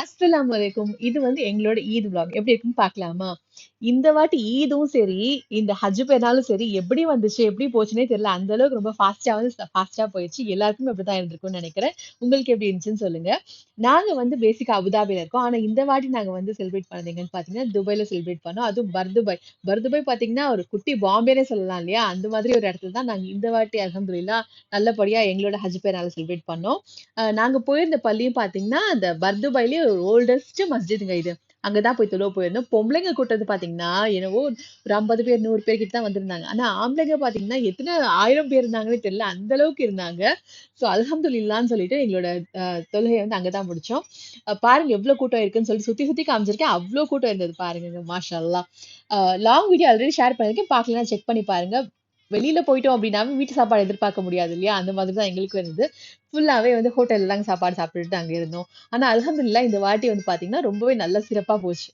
அஸ்ஸலாமு அலைக்கும். இது வந்து எங்களோட ஈத் விலாக். எப்படி இருக்குன்னு பார்க்கலாமா? இந்த வாட்டி ஈதும் சரி, இந்த ஹஜ் பெருநாளும் சரி, எப்படி வந்துச்சு, எப்படி போச்சுன்னே தெரியல. அந்த அளவுக்கு ரொம்ப ஃபாஸ்ட்டா போயிருச்சு. எல்லாருக்குமே அப்படிதான் இருந்திருக்கும்னு நெனைக்கிறேன். உங்களுக்கு எப்படி இருந்துச்சுன்னு சொல்லுங்க. நாங்க வந்து பேசிக்கா அபுதாபில இருக்கோம். ஆனா இந்த வாட்டி நாங்க வந்து செலிப்ரேட் பண்ணது எங்கன்னு பார்த்தீங்கன்னா, துபாய்ல செலிப்ரேட் பண்ணோம். அதுவும் பர்துபாய். பர்துபாய் பார்த்தீங்கன்னா, ஒரு குட்டி பாம்பேன்னே சொல்லலாம் இல்லையா? அந்த மாதிரி ஒரு இடத்துல தான் நாங்க இந்த வாட்டி அல்ஹம்துலில்லாஹ் நல்லபடியா எங்களோட ஹஜ் பெருநாள செலிப்ரேட் பண்ணோம். நாங்க போயிருந்த பள்ளியும் பார்த்தீங்கன்னா, அந்த பர்துபாய்லயே ஒரு ஓல்டஸ்ட் மஸ்ஜித்ங்க இது. அங்க தான் போய் தொழுவ போயிருந்தோம். பொம்பளைங்க கூட்டத்த பார்த்தீங்கன்னா, என்னவோ ஒரு 50 பேர், 100 பேர் கிட்ட தான் வந்திருந்தாங்க. ஆனா ஆம்பளைங்க பார்த்தீங்கன்னா, எத்தன 1000 பேர் இருந்தாங்கன்னே தெரியல. அந்த அளவுக்கு இருந்தாங்க. ஸோ அல்ஹம்துலில்லாஹ்ன்னு சொல்லிட்டு எங்களோட தொழுகைய வந்து அங்க தான் முடிச்சோம். பாருங்க எவ்ளோ கூட்டம் இருக்குன்னு சொல்லி சுத்தி சுத்தி காமிச்சிருக்கேன். அவ்ளோ கூட்டம் இருந்தது பாருங்கங்க. மாஷா அல்லாஹ். A long video already share பண்ணியிருக்கேன். பார்க்கலன்னா செக் பண்ணி பாருங்க. வெளியில போயிட்டோம் அப்டின்னாவே வீட்டு சாப்பாடு எதிர்பார்க்க முடியாது இல்லையா? அந்த மாதிரி தான் எங்களுக்கும் இருந்தது. ஃபுல்லாவே வந்து ஹோட்டல்ல தாங்க சாப்பாடு சாப்பிட்டுட்டு அங்க இருந்தோம். ஆனா அல்ஹம்துலில்லாஹ் இந்த வாட்டி வந்து பார்த்தீங்கன்னா, ரொம்பவே நல்ல சிறப்பா போச்சு.